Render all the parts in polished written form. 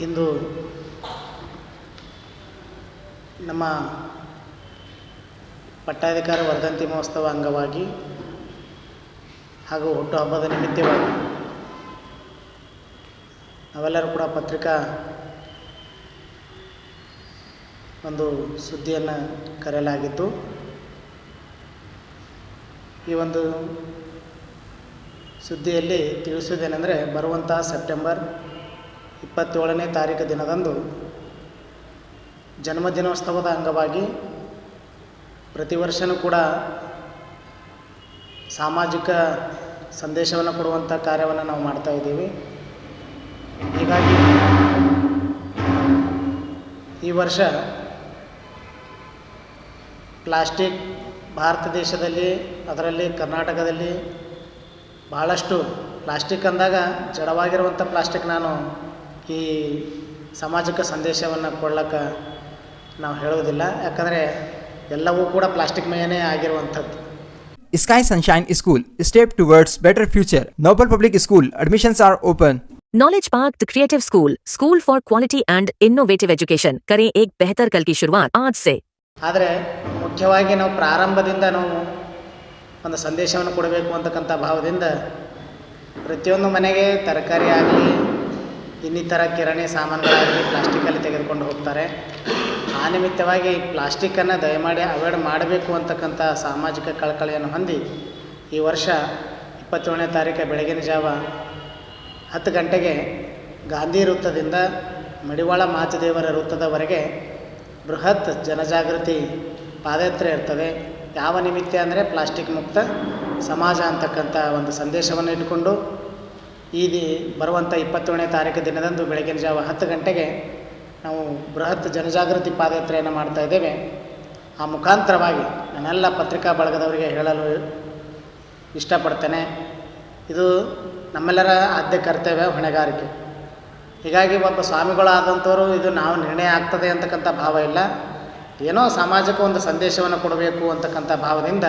ಇಂದು ನಮ್ಮ ಪಟ್ಟಾಧಿಕಾರ ವರ್ಧಂತಿ ಮಹೋತ್ಸವ ಅಂಗವಾಗಿ ಹಾಗೂ ಹುಟ್ಟುಹಬ್ಬದ ನಿಮಿತ್ತವಾಗಿ ನಾವೆಲ್ಲರೂ ಕೂಡ ಪತ್ರಿಕಾ ಒಂದು ಸುದ್ದಿಯನ್ನು ಕರೆಯಲಾಗಿದ್ದು, ಈ ಒಂದು ಸುದ್ದಿಯಲ್ಲಿ ತಿಳಿಸುವುದೇನೆಂದರೆ, ಬರುವಂತಹ ಸೆಪ್ಟೆಂಬರ್ 27ನೇ ತಾರೀಕು ದಿನದಂದು ಜನ್ಮದಿನೋತ್ಸವದ ಅಂಗವಾಗಿ ಪ್ರತಿ ವರ್ಷವೂ ಕೂಡ ಸಾಮಾಜಿಕ ಸಂದೇಶವನ್ನು ಕೊಡುವಂಥ ಕಾರ್ಯವನ್ನು ನಾವು ಮಾಡ್ತಾಯಿದ್ದೀವಿ. ಹೀಗಾಗಿ ಈ ವರ್ಷ ಪ್ಲಾಸ್ಟಿಕ್ ಭಾರತ ದೇಶದಲ್ಲಿ, ಅದರಲ್ಲಿ ಕರ್ನಾಟಕದಲ್ಲಿ ಭಾಳಷ್ಟು ಪ್ಲಾಸ್ಟಿಕ್ ಅಂದಾಗ ಜಡವಾಗಿರುವಂಥ ಪ್ಲಾಸ್ಟಿಕ್ ನಾನು ಈ ಸಾಮಾಜಿಕ ಸಂದೇಶವನ್ನು ಕೊಡ್ಲಿಕ್ಕೆ ನಾವು ಹೇಳೋದಿಲ್ಲ. ಯಾಕಂದರೆ ಎಲ್ಲವೂ ಕೂಡ ಪ್ಲಾಸ್ಟಿಕ್ ಮಯನೇ ಆಗಿರುವಂಥದ್ದು. Sky Sunshine School, step towards better future. Noble Public School, admissions are open. Knowledge Park, the creative school for quality and innovative education. करें एक बेहतर कल की शुरुआत आज से. ಆದರೆ ಮುಖ್ಯವಾಗಿ ನಾವು ಪ್ರಾರಂಭದಿಂದ ನಾವು ಒಂದು ಸಂದೇಶವನ್ನು ಕೊಡಬೇಕು ಅಂತಕ್ಕಂಥ ಭಾವದಿಂದ ಪ್ರತಿಯೊಂದು ಮನೆಗೆ ತರಕಾರಿ ಆಗಲಿ, ಇನ್ನಿತರ ಕಿರಾಣಿ ಸಾಮಾನುಗಳಾಗಲಿ ಪ್ಲಾಸ್ಟಿಕ್ಕಲ್ಲಿ ತೆಗೆದುಕೊಂಡು ಹೋಗ್ತಾರೆ. ಆ ನಿಮಿತ್ತವಾಗಿ ಪ್ಲಾಸ್ಟಿಕ್ಕನ್ನು ದಯಮಾಡಿ ಅವಾಯ್ಡ್ ಮಾಡಬೇಕು ಅಂತಕ್ಕಂಥ ಸಾಮಾಜಿಕ ಕಳಕಳಿಯನ್ನು ಹೊಂದಿ ಈ ವರ್ಷ 27ನೇ ತಾರೀಕು ಬೆಳಗಿನ ಜಾವ 10 ಗಂಟೆಗೆ ಗಾಂಧಿ ವೃತ್ತದಿಂದ ಮಡಿವಾಳ ಮಾಚದೇವರ ವೃತ್ತದವರೆಗೆ ಬೃಹತ್ ಜನಜಾಗೃತಿ ಪಾದಯಾತ್ರೆ ಇರ್ತದೆ. ಯಾವ ನಿಮಿತ್ತ ಅಂದರೆ ಪ್ಲಾಸ್ಟಿಕ್ ಮುಕ್ತ ಸಮಾಜ ಅಂತಕ್ಕಂಥ ಒಂದು ಸಂದೇಶವನ್ನು ಇಟ್ಟುಕೊಂಡು ಬರುವಂಥ 27ನೇ ತಾರೀಕು ದಿನದಂದು ಬೆಳಗಿನ ಜಾವ 10 ಗಂಟೆಗೆ ನಾವು ಬೃಹತ್ ಜನಜಾಗೃತಿ ಪಾದಯಾತ್ರೆಯನ್ನು ಮಾಡ್ತಾಯಿದ್ದೇವೆ. ಆ ಮುಖಾಂತರವಾಗಿ ನಾನೆಲ್ಲ ಪತ್ರಿಕಾ ಬಳಗದವರಿಗೆ ಹೇಳಲು ಇಷ್ಟಪಡ್ತೇನೆ, ಇದು ನಮ್ಮೆಲ್ಲರ ಆದ್ಯ ಕರ್ತವ್ಯ, ಹೊಣೆಗಾರಿಕೆ. ಹೀಗಾಗಿ ಒಬ್ಬ ಸ್ವಾಮಿಗಳಾದಂಥವರು ಇದು ನಾವು ನಿರ್ಣಯ ಆಗ್ತದೆ ಅಂತಕ್ಕಂಥ ಭಾವ ಇಲ್ಲ. ಏನೋ ಸಮಾಜಕ್ಕೆ ಒಂದು ಸಂದೇಶವನ್ನು ಕೊಡಬೇಕು ಅಂತಕ್ಕಂಥ ಭಾವದಿಂದ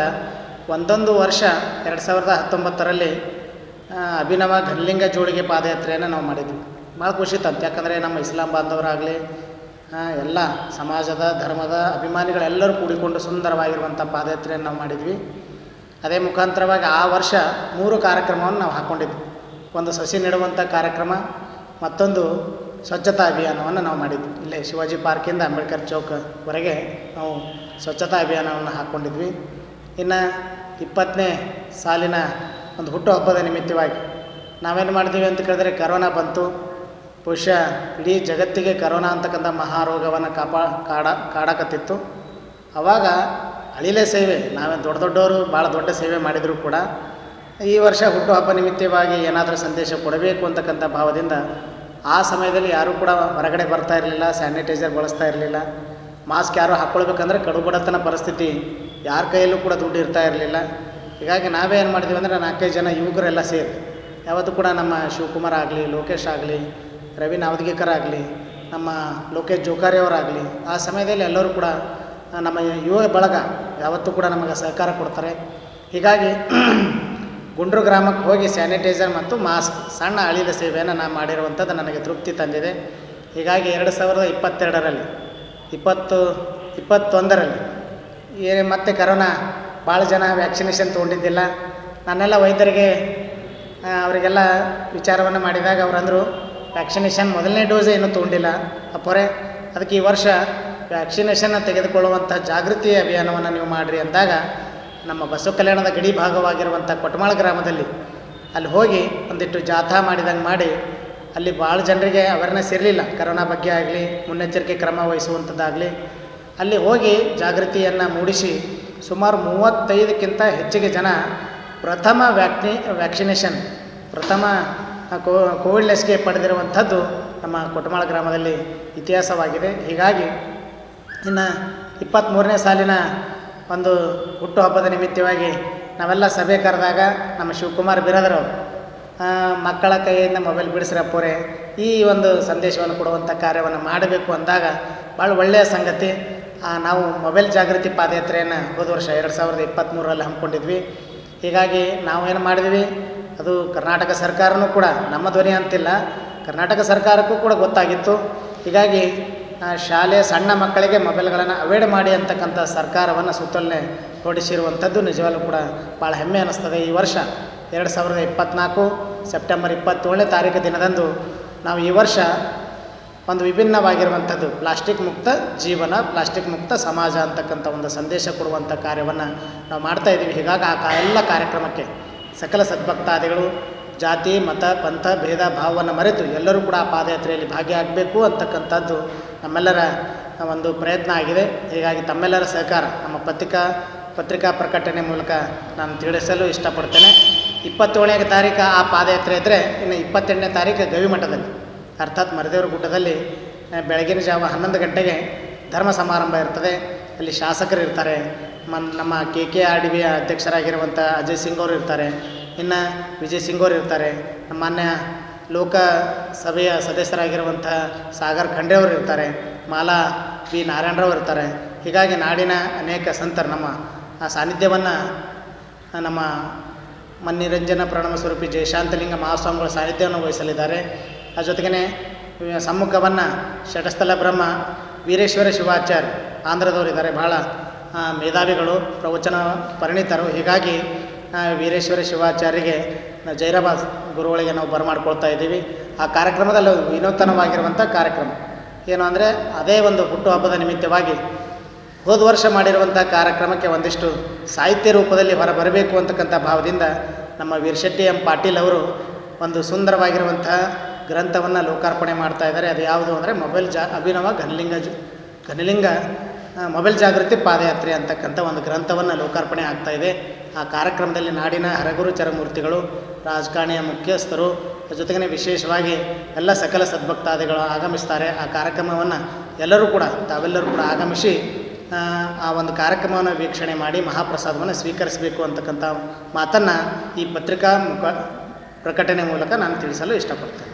ಒಂದೊಂದು ವರ್ಷ 2019ರಲ್ಲಿ ಅಭಿನವ ಘನಲಿಂಗ ಜೋಳಿಗೆ ಪಾದಯಾತ್ರೆಯನ್ನು ನಾವು ಮಾಡಿದ್ವಿ. ಭಾಳ ಖುಷಿ ತಂತು. ಯಾಕಂದರೆ ನಮ್ಮ ಇಸ್ಲಾಂ ಬಾಂಧವರಾಗಲಿ, ಎಲ್ಲ ಸಮಾಜದ ಧರ್ಮದ ಅಭಿಮಾನಿಗಳೆಲ್ಲರೂ ಕೂಡಿಕೊಂಡು ಸುಂದರವಾಗಿರುವಂಥ ಪಾದಯಾತ್ರೆಯನ್ನು ನಾವು ಮಾಡಿದ್ವಿ. ಅದೇ ಮುಖಾಂತರವಾಗಿ ಆ ವರ್ಷ 3 ಕಾರ್ಯಕ್ರಮವನ್ನು ನಾವು ಹಾಕ್ಕೊಂಡಿದ್ವಿ. ಒಂದು ಸಸಿ ನೆಡುವಂಥ ಕಾರ್ಯಕ್ರಮ, ಮತ್ತೊಂದು ಸ್ವಚ್ಛತಾ ಅಭಿಯಾನವನ್ನು ನಾವು ಮಾಡಿದ್ವಿ. ಇಲ್ಲೇ ಶಿವಾಜಿ ಪಾರ್ಕಿಂದ ಅಂಬೇಡ್ಕರ್ ಚೌಕ್ವರೆಗೆ ನಾವು ಸ್ವಚ್ಛತಾ ಅಭಿಯಾನವನ್ನು ಹಾಕ್ಕೊಂಡಿದ್ವಿ. ಇನ್ನು 20ನೇ ಸಾಲಿನ ಒಂದು ಹುಟ್ಟುಹಬ್ಬದ ನಿಮಿತ್ತವಾಗಿ ನಾವೇನು ಮಾಡಿದ್ವಿ ಅಂತ ಕೇಳಿದ್ರೆ, ಕರೋನಾ ಬಂತು. ಬಹುಶಃ ಇಡೀ ಜಗತ್ತಿಗೆ ಕರೋನಾ ಅಂತಕ್ಕಂಥ ಮಹಾರೋಗವನ್ನು ಕಾಡಕತ್ತಿತ್ತು. ಆವಾಗ ಅಳಿಲೆ ಸೇವೆ, ನಾವೇನು ದೊಡ್ಡವರು ಭಾಳ ದೊಡ್ಡ ಸೇವೆ ಮಾಡಿದರೂ ಕೂಡ ಈ ವರ್ಷ ಹುಟ್ಟುಹಬ್ಬ ನಿಮಿತ್ತವಾಗಿ ಏನಾದರೂ ಸಂದೇಶ ಕೊಡಬೇಕು ಅಂತಕ್ಕಂಥ ಭಾವದಿಂದ ಆ ಸಮಯದಲ್ಲಿ ಯಾರೂ ಕೂಡ ಹೊರಗಡೆ ಬರ್ತಾ ಇರಲಿಲ್ಲ, ಸ್ಯಾನಿಟೈಸರ್ ಬಳಸ್ತಾ ಇರಲಿಲ್ಲ, ಮಾಸ್ಕ್ ಯಾರು ಹಾಕ್ಕೊಳ್ಬೇಕಂದ್ರೆ ಕಡುಬಡತನ ಪರಿಸ್ಥಿತಿ, ಯಾರ ಕೈಯಲ್ಲೂ ಕೂಡ ದುಡ್ಡು ಇರ್ತಾ ಇರಲಿಲ್ಲ. ಹೀಗಾಗಿ ನಾವೇ ಏನು ಮಾಡಿದ್ವಿ ಅಂದರೆ 4-5 ಜನ ಯುವಕರೆಲ್ಲ ಸೇರಿ ಯಾವತ್ತೂ ಕೂಡ ನಮ್ಮ ಶಿವಕುಮಾರ್ ಆಗಲಿ, ಲೋಕೇಶ್ ಆಗಲಿ, ರವಿ ನಾವದಗಿಕರ್ ಆಗಲಿ, ನಮ್ಮ ಲೋಕೇಶ್ ಜೋಕಾರಿಯವರಾಗಲಿ, ಆ ಸಮಯದಲ್ಲಿ ಎಲ್ಲರೂ ಕೂಡ ನಮ್ಮ ಯುವ ಬಳಗ ಯಾವತ್ತೂ ಕೂಡ ನಮಗೆ ಸಹಕಾರ ಕೊಡ್ತಾರೆ. ಹೀಗಾಗಿ ಗುಂಡ್ರು ಗ್ರಾಮಕ್ಕೆ ಹೋಗಿ ಸ್ಯಾನಿಟೈಸರ್ ಮತ್ತು ಮಾಸ್ಕ್ ಸಣ್ಣ ಅಳಿದ ಸೇವೆಯನ್ನು ನಾನು ಮಾಡಿರುವಂಥದ್ದು ನನಗೆ ತೃಪ್ತಿ ತಂದಿದೆ. ಹೀಗಾಗಿ 2022ರಲ್ಲಿ 21ರಲ್ಲಿ ಮತ್ತೆ ಕರೋನಾ ಭಾಳ ಜನ ವ್ಯಾಕ್ಸಿನೇಷನ್ ತೊಗೊಂಡಿದ್ದಿಲ್ಲ. ನಾನೆಲ್ಲ ವೈದ್ಯರಿಗೆ ಅವರಿಗೆಲ್ಲ ವಿಚಾರವನ್ನು ಮಾಡಿದಾಗ ಅವರಂದರು, ವ್ಯಾಕ್ಸಿನೇಷನ್ ಮೊದಲನೇ ಡೋಸೇ ಇನ್ನೂ ತೊಗೊಂಡಿಲ್ಲ ಅಪ್ಪರೇ, ಅದಕ್ಕೆ ಈ ವರ್ಷ ವ್ಯಾಕ್ಸಿನೇಷನ್ನ ತೆಗೆದುಕೊಳ್ಳುವಂಥ ಜಾಗೃತಿ ಅಭಿಯಾನವನ್ನು ನೀವು ಮಾಡಿರಿ ಅಂದಾಗ, ನಮ್ಮ ಬಸವ ಕಲ್ಯಾಣದ ಗಡಿ ಭಾಗವಾಗಿರುವಂಥ ಕೊಟ್ಮಾಳ ಗ್ರಾಮದಲ್ಲಿ ಅಲ್ಲಿ ಹೋಗಿ ಒಂದಿಷ್ಟು ಜಾಥಾ ಮಾಡಿದಂಗೆ ಮಾಡಿ ಅಲ್ಲಿ ಭಾಳ ಜನರಿಗೆ ಅವೇರ್ನೆಸ್ ಇರಲಿಲ್ಲ, ಕರೋನಾ ಬಗ್ಗೆ ಆಗಲಿ, ಮುನ್ನೆಚ್ಚರಿಕೆ ಕ್ರಮ ವಹಿಸುವಂಥದ್ದಾಗಲಿ. ಅಲ್ಲಿ ಹೋಗಿ ಜಾಗೃತಿಯನ್ನು ಮೂಡಿಸಿ ಸುಮಾರು 35ಕ್ಕಿಂತ ಹೆಚ್ಚಿಗೆ ಜನ ಪ್ರಥಮ ವ್ಯಾಕ್ಸಿನೇಷನ್ ಕೋವಿಡ್ ಲಸಿಕೆ ಪಡೆದಿರುವಂಥದ್ದು ನಮ್ಮ ಕೊಟ್ಮಾಳ ಗ್ರಾಮದಲ್ಲಿ ಇತಿಹಾಸವಾಗಿದೆ. ಹೀಗಾಗಿ ಇನ್ನು 23ನೇ ಸಾಲಿನ ಒಂದು ಹುಟ್ಟುಹಬ್ಬದ ನಿಮಿತ್ತವಾಗಿ ನಾವೆಲ್ಲ ಸಭೆ ಕರೆದಾಗ ನಮ್ಮ ಶಿವಕುಮಾರ್ ಬಿರಾದರವರು ಮಕ್ಕಳ ಕೈಯಿಂದ ಮೊಬೈಲ್ ಬಿಡಿಸ್ರಪ್ಪೋರೆ ಈ ಒಂದು ಸಂದೇಶವನ್ನು ಕೊಡುವಂಥ ಕಾರ್ಯವನ್ನು ಮಾಡಬೇಕು ಅಂದಾಗ ಭಾಳ ಒಳ್ಳೆಯ ಸಂಗತಿ. ನಾವು ಮೊಬೈಲ್ ಜಾಗೃತಿ ಪಾದಯಾತ್ರೆಯನ್ನು ಹೋದ ವರ್ಷ 2023ರಲ್ಲಿ ಹಮ್ಮಿಕೊಂಡಿದ್ವಿ. ಹೀಗಾಗಿ ನಾವೇನು ಮಾಡಿದ್ವಿ, ಅದು ಕರ್ನಾಟಕ ಸರ್ಕಾರನೂ ಕೂಡ ನಮ್ಮ ಧ್ವನಿ ಅಂತಿಲ್ಲ, ಕರ್ನಾಟಕ ಸರ್ಕಾರಕ್ಕೂ ಕೂಡ ಗೊತ್ತಾಗಿತ್ತು. ಹೀಗಾಗಿ ಶಾಲೆಯ ಸಣ್ಣ ಮಕ್ಕಳಿಗೆ ಮೊಬೈಲ್ಗಳನ್ನು ಅವಾಯ್ಡ್ ಮಾಡಿ ಅಂತಕ್ಕಂಥ ಸರ್ಕಾರವನ್ನು ಸುತ್ತೋಲೆ ಹೊರಡಿಸಿರುವಂಥದ್ದು ನಿಜವಾಗ್ಲೂ ಕೂಡ ಭಾಳ ಹೆಮ್ಮೆ ಅನ್ನಿಸ್ತದೆ. ಈ ವರ್ಷ 2024 ಸೆಪ್ಟೆಂಬರ್ 27ನೇ ತಾರೀಕು ದಿನದಂದು ನಾವು ಈ ವರ್ಷ ಒಂದು ವಿಭಿನ್ನವಾಗಿರುವಂಥದ್ದು ಪ್ಲಾಸ್ಟಿಕ್ ಮುಕ್ತ ಜೀವನ, ಪ್ಲಾಸ್ಟಿಕ್ ಮುಕ್ತ ಸಮಾಜ ಅಂತಕ್ಕಂಥ ಒಂದು ಸಂದೇಶ ಕೊಡುವಂಥ ಕಾರ್ಯವನ್ನು ನಾವು ಮಾಡ್ತಾಯಿದ್ದೀವಿ. ಹೀಗಾಗಿ ಎಲ್ಲ ಕಾರ್ಯಕ್ರಮಕ್ಕೆ ಸಕಲ ಸದ್ಭಕ್ತಾದಿಗಳು ಜಾತಿ ಮತ ಪಂಥ ಭೇದ ಭಾವವನ್ನು ಮರೆತು ಎಲ್ಲರೂ ಕೂಡ ಆ ಪಾದಯಾತ್ರೆಯಲ್ಲಿ ಭಾಗಿಯಾಗಬೇಕು ಅಂತಕ್ಕಂಥದ್ದು ನಮ್ಮೆಲ್ಲರ ಒಂದು ಪ್ರಯತ್ನ ಆಗಿದೆ. ಹೀಗಾಗಿ ತಮ್ಮೆಲ್ಲರ ಸಹಕಾರ ನಮ್ಮ ಪತ್ರಿಕಾ ಪ್ರಕಟಣೆ ಮೂಲಕ ನಾನು ತಿಳಿಸಲು ಇಷ್ಟಪಡ್ತೇನೆ. 27ನೇ ತಾರೀಕು ಆ ಪಾದಯಾತ್ರೆ ಇದ್ದರೆ ಇನ್ನು 28ನೇ ತಾರೀಕು ಗವಿಮಠದಲ್ಲಿ ಅರ್ಥಾತ್ ಮರದೇವರ ಗುಡ್ಡದಲ್ಲಿ ಬೆಳಗಿನ ಜಾವ 11 ಗಂಟೆಗೆ ಧರ್ಮ ಸಮಾರಂಭ ಇರ್ತದೆ. ಅಲ್ಲಿ ಶಾಸಕರು ಇರ್ತಾರೆ, ನಮ್ಮ KKRDB ಅಧ್ಯಕ್ಷರಾಗಿರುವಂಥ ಅಜಯ್ ಸಿಂಗ್ ಅವರು ಇರ್ತಾರೆ, ಇನ್ನು ವಿಜಯ್ ಸಿಂಗ್ ಅವರು ಇರ್ತಾರೆ, ನಮ್ಮ ಮಾನ್ಯ ಲೋಕಸಭೆಯ ಸದಸ್ಯರಾಗಿರುವಂಥ ಸಾಗರ್ ಖಂಡ್ರೆ ಅವರು ಇರ್ತಾರೆ, ಮಾಲಾ ಬಿ ನಾರಾಯಣರಾವ್ ಇರ್ತಾರೆ. ಹೀಗಾಗಿ ನಾಡಿನ ಅನೇಕ ಸಂತರು ನಮ್ಮ ಆ ಸಾನ್ನಿಧ್ಯವನ್ನು ನಮ್ಮ ಮನ್ನಿರಂಜನ ಪ್ರಣವ ಸ್ವರೂಪಿ ಜಯಶಾಂತಲಿಂಗ ಮಹಾಸ್ವಾಮಿಗಳ ಸಾನ್ನಿಧ್ಯವನ್ನು ವಹಿಸಲಿದ್ದಾರೆ. ಆ ಜೊತೆಗೇ ಸಮ್ಮುಖವನ್ನು ಶಟಸ್ಥಲ ಬ್ರಹ್ಮ ವೀರೇಶ್ವರ ಶಿವಾಚಾರ್ಯ ಆಂಧ್ರದವರಿದ್ದಾರೆ, ಭಾಳ ಮೇಧಾವಿಗಳು, ಪ್ರವಚನ ಪರಿಣಿತರು. ಹೀಗಾಗಿ ವೀರೇಶ್ವರ ಶಿವಾಚಾರ್ಯರಿಗೆ ಜೈರಾಬಾದ್ ಗುರುಗಳಿಗೆ ನಾವು ಬರಮಾಡ್ಕೊಳ್ತಾ ಇದ್ದೀವಿ. ಆ ಕಾರ್ಯಕ್ರಮದಲ್ಲಿ ವಿನೂತನವಾಗಿರುವಂಥ ಕಾರ್ಯಕ್ರಮ ಏನು ಅಂದರೆ ಅದೇ ಒಂದು ಹುಟ್ಟುಹಬ್ಬದ ನಿಮಿತ್ತವಾಗಿ ಹೋದ ವರ್ಷ ಮಾಡಿರುವಂಥ ಕಾರ್ಯಕ್ರಮಕ್ಕೆ ಒಂದಿಷ್ಟು ಸಾಹಿತ್ಯ ರೂಪದಲ್ಲಿ ಹೊರಬರಬೇಕು ಅಂತಕ್ಕಂಥ ಭಾವದಿಂದ ನಮ್ಮ ವೀರಶೆಟ್ಟಿ ಎಂ ಪಾಟೀಲ್ ಅವರು ಒಂದು ಸುಂದರವಾಗಿರುವಂಥ ಗ್ರಂಥವನ್ನು ಲೋಕಾರ್ಪಣೆ ಮಾಡ್ತಾ ಇದ್ದಾರೆ. ಅದು ಯಾವುದು ಅಂದರೆ ಅಭಿನವ ಘನಲಿಂಗ ಮೊಬೈಲ್ ಜಾಗೃತಿ ಪಾದಯಾತ್ರೆ ಅಂತಕ್ಕಂಥ ಒಂದು ಗ್ರಂಥವನ್ನು ಲೋಕಾರ್ಪಣೆ ಆಗ್ತಾಯಿದೆ. ಆ ಕಾರ್ಯಕ್ರಮದಲ್ಲಿ ನಾಡಿನ ಹರಗುರು ಚರಮೂರ್ತಿಗಳು, ರಾಜಕಾರಣಿಯ ಮುಖ್ಯಸ್ಥರು, ಜೊತೆಗೇ ವಿಶೇಷವಾಗಿ ಎಲ್ಲ ಸಕಲ ಸದ್ಭಕ್ತಾದಿಗಳು ಆಗಮಿಸ್ತಾರೆ. ಆ ಕಾರ್ಯಕ್ರಮವನ್ನು ತಾವೆಲ್ಲರೂ ಕೂಡ ಆಗಮಿಸಿ ಆ ಒಂದು ಕಾರ್ಯಕ್ರಮವನ್ನು ವೀಕ್ಷಣೆ ಮಾಡಿ ಮಹಾಪ್ರಸಾದವನ್ನು ಸ್ವೀಕರಿಸಬೇಕು ಅಂತಕ್ಕಂಥ ಮಾತನ್ನು ಈ ಪ್ರಕಟಣೆ ಮೂಲಕ ನಾನು ತಿಳಿಸಲು ಇಷ್ಟಪಡ್ತೇನೆ.